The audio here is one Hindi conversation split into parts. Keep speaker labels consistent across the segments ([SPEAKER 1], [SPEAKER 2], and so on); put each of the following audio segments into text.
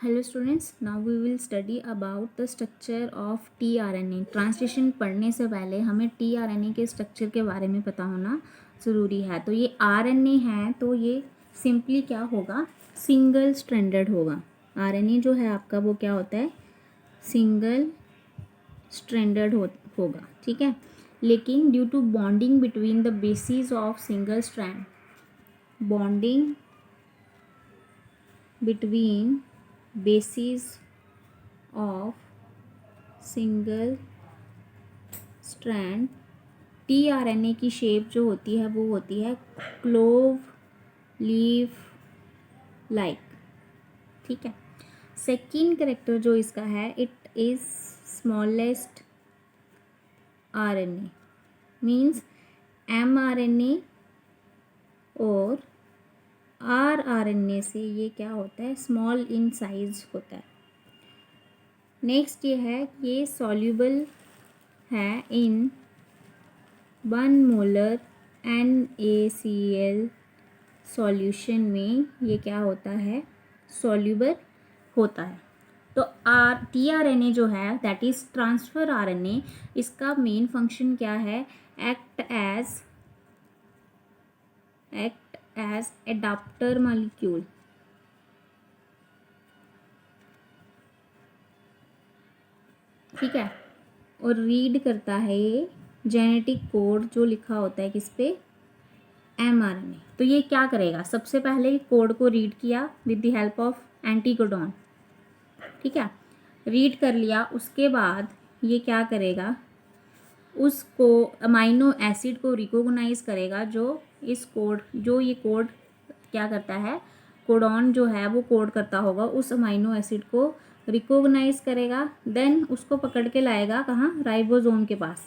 [SPEAKER 1] Hello students, now we will study about the structure of tRNA. Translation पढ़ने से पहले हमें टीआरएनए के स्ट्रक्चर के बारे में पता होना ज़रूरी है। तो ये आरएनए है, तो ये सिंपली क्या होगा, सिंगल स्ट्रैंडेड होगा। आरएनए जो है आपका वो क्या होता है, सिंगल स्ट्रैंडेड होगा, ठीक है। लेकिन due to bonding between the bases of single strand, bonding between bases of single strand tRNA की शेप जो होती है वो होती है क्लोव लीफ लाइक, ठीक है। सेकेंड करेक्टर जो इसका है, it is smallest RNA, means mRNA और आरआरएनए से ये क्या होता है, स्मॉल इन साइज होता है। नेक्स्ट ये है, ये सॉल्यूबल है इन 1 मोलर NaCl सॉल्यूशन में, ये क्या होता है, सॉल्यूबल होता है। तो टीआरएनए जो है दैट इज ट्रांसफर आरएनए, इसका मेन फंक्शन क्या है, एक्ट एज एडाप्टर मॉलिक्यूल, ठीक है। और रीड करता है ये जेनेटिक कोड जो लिखा होता है किस पे, एमआरएनए। तो ये क्या करेगा, सबसे पहले कोड को रीड किया with the help of anticodon, ठीक है। रीड कर लिया, उसके बाद ये क्या करेगा, उसको अमाइनो एसिड को रिकॉग्नाइज करेगा, जो इस कोड, जो ये कोड क्या करता है, कोडॉन जो है वो कोड करता होगा, उस अमाइनो एसिड को रिकॉग्नाइज करेगा, देन उसको पकड़ के लाएगा कहाँ, राइबोसोम के पास।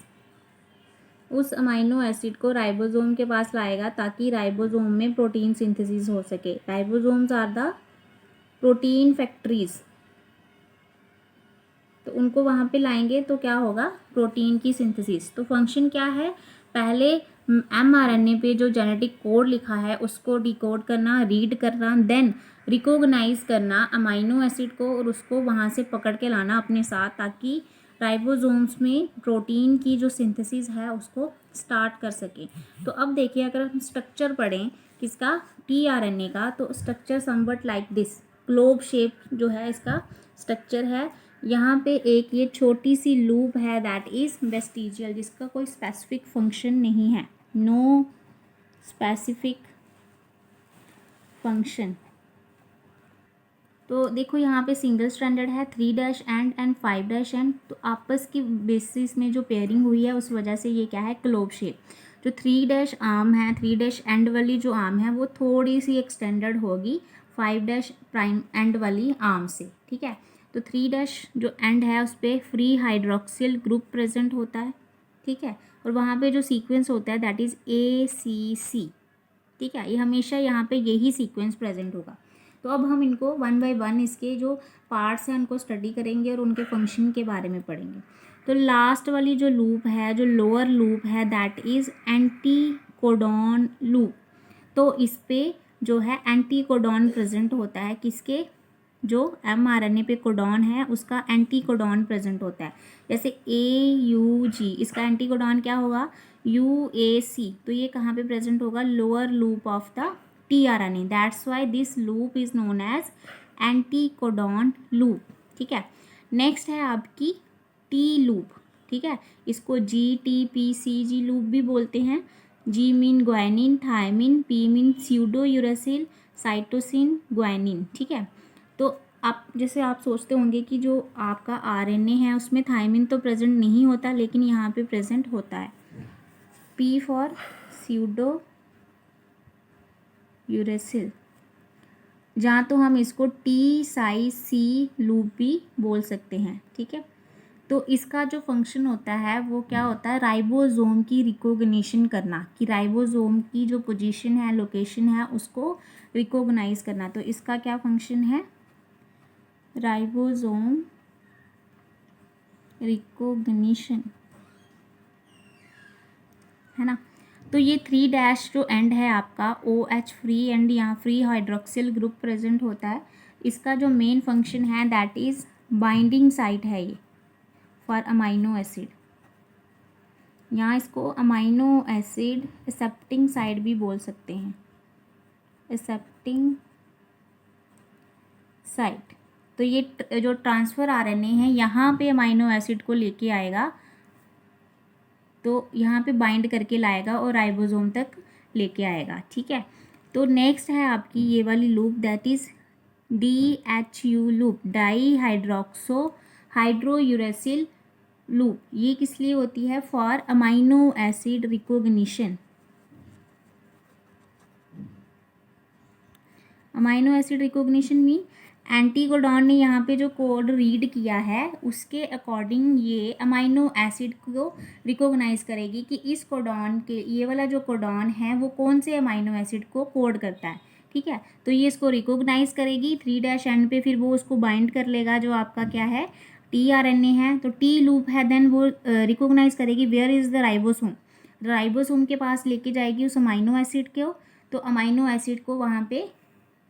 [SPEAKER 1] उस अमाइनो एसिड को राइबोसोम के पास लाएगा ताकि राइबोसोम में प्रोटीन सिंथेसिस हो सके। Ribosomes are the protein factories, तो उनको वहाँ पे लाएंगे तो क्या होगा, प्रोटीन की सिंथेसिस। तो फंक्शन क्या है, पहले एमआरएनए पे जो जेनेटिक कोड लिखा है उसको डिकोड करना, रीड करना, देन रिकॉग्नाइज करना अमाइनो एसिड को और उसको वहाँ से पकड़ के लाना अपने साथ, ताकि राइबोसोम्स में प्रोटीन की जो सिंथेसिस है उसको स्टार्ट कर सके। तो अब देखिए, अगर हम स्ट्रक्चर पढ़ें किसका, टीआरएनए का, तो structure somewhat like this, globe shape जो है इसका स्ट्रक्चर है। यहाँ पे एक ये छोटी सी लूप है दैट इज वेस्टिजियल, जिसका कोई स्पेसिफिक फंक्शन नहीं है, नो स्पेसिफिक फंक्शन। तो देखो यहाँ पे सिंगल स्ट्रैंडेड है, 3' एंड 5' एंड, तो आपस की बेसिस में जो पेयरिंग हुई है उस वजह से ये क्या है, क्लोब शेप। जो 3' आर्म है, 3' एंड वाली जो आर्म है वो थोड़ी सी एक्सटेंडेड होगी 5' प्राइम एंड वाली आर्म से, ठीक है। तो 3' जो एंड है उस पर फ्री हाइड्रोक्सिल ग्रुप प्रेजेंट होता है, ठीक है। और वहाँ पे जो सीक्वेंस होता है दैट इज़ ACC, ठीक है। ये हमेशा यहाँ पे यही सीक्वेंस प्रेजेंट होगा। तो अब हम इनको 1 बाय 1 इसके जो पार्ट्स हैं उनको स्टडी करेंगे और उनके फंक्शन के बारे में पढ़ेंगे। तो लास्ट वाली जो लूप है, जो लोअर लूप है, दैट इज़ एंटीकोडॉन लूप। तो इस पे जो है एंटीकोडॉन प्रेजेंट होता है, किसके, जो एमआरएनए पे कोडॉन है उसका एंटीकोडॉन प्रेजेंट होता है। जैसे AUG, इसका एंटीकोडॉन क्या होगा, UAC। तो ये कहाँ पे प्रेजेंट होगा, lower loop of the tRNA, that's why this loop is known as anticodon loop, ठीक है। नेक्स्ट है आपकी टी लूप, ठीक है। इसको GTPCG लूप भी बोलते हैं। G mean guanine, thymine, P mean pseudouracil, cytosine, guanine, ठीक है। तो आप जैसे आप सोचते होंगे कि जो आपका आरएनए है उसमें थायमिन तो प्रेजेंट नहीं होता, लेकिन यहाँ पे प्रेजेंट होता है। P फॉर स्यूडो यूरेसिल, जहाँ तो हम इसको TSI-C लूप भी बोल सकते हैं, ठीक है। तो इसका जो फंक्शन होता है वो क्या होता है, राइबोसोम की रिकॉग्निशन करना, कि राइबोसोम की जो पोजीशन है, लोकेशन है, उसको रिकॉग्नाइज करना। तो इसका क्या फंक्शन है, राइबोसोम रिकॉग्निशन, है ना। तो ये 3' जो एंड है आपका OH फ्री एंड, यहाँ फ्री हाइड्रोक्सिल ग्रुप प्रेजेंट होता है। इसका जो मेन फंक्शन है दैट इज़ बाइंडिंग साइट है ये फॉर अमाइनो एसिड। यहाँ इसको अमाइनो एसिड एक्सेप्टिंग साइट भी बोल सकते हैं, एक्सेप्टिंग साइट। तो ये जो ट्रांसफ़र आरएनए है यहाँ पे अमाइनो एसिड को लेके आएगा, तो यहाँ पे बाइंड करके लाएगा और राइबोसोम तक लेके आएगा, ठीक है। तो नेक्स्ट है आपकी ये वाली loop that is DHU loop, di hydroxo hydrouracil loop. ये किस लिए होती है? For amino acid recognition. Amino acid recognition mean anticodon ने यहाँ पे जो कोड रीड किया है उसके अकॉर्डिंग ये अमाइनो एसिड को रिकॉग्नाइज करेगी कि इस कोडॉन के, ये वाला जो कोडॉन है वो कौन से अमाइनो एसिड को कोड करता है, ठीक है। तो ये इसको रिकॉग्नाइज करेगी 3' एंड पे, फिर वो उसको बाइंड कर लेगा जो आपका क्या है tRNA है, तो टी लूप है, देन वो रिकॉग्नाइज करेगी where is the ribosome, ribosome के पास लेके जाएगी उस अमाइनो एसिड को, तो अमाइनो एसिड को वहाँ पे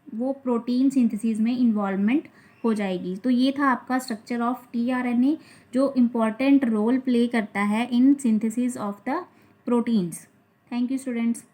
[SPEAKER 1] वो प्रोटीन सिंथेसिस में इन्वॉल्वमेंट हो जाएगी। तो ये था आपका स्ट्रक्चर ऑफ tRNA जो इम्पॉर्टेंट रोल प्ले करता है in synthesis of the proteins. Thank you students.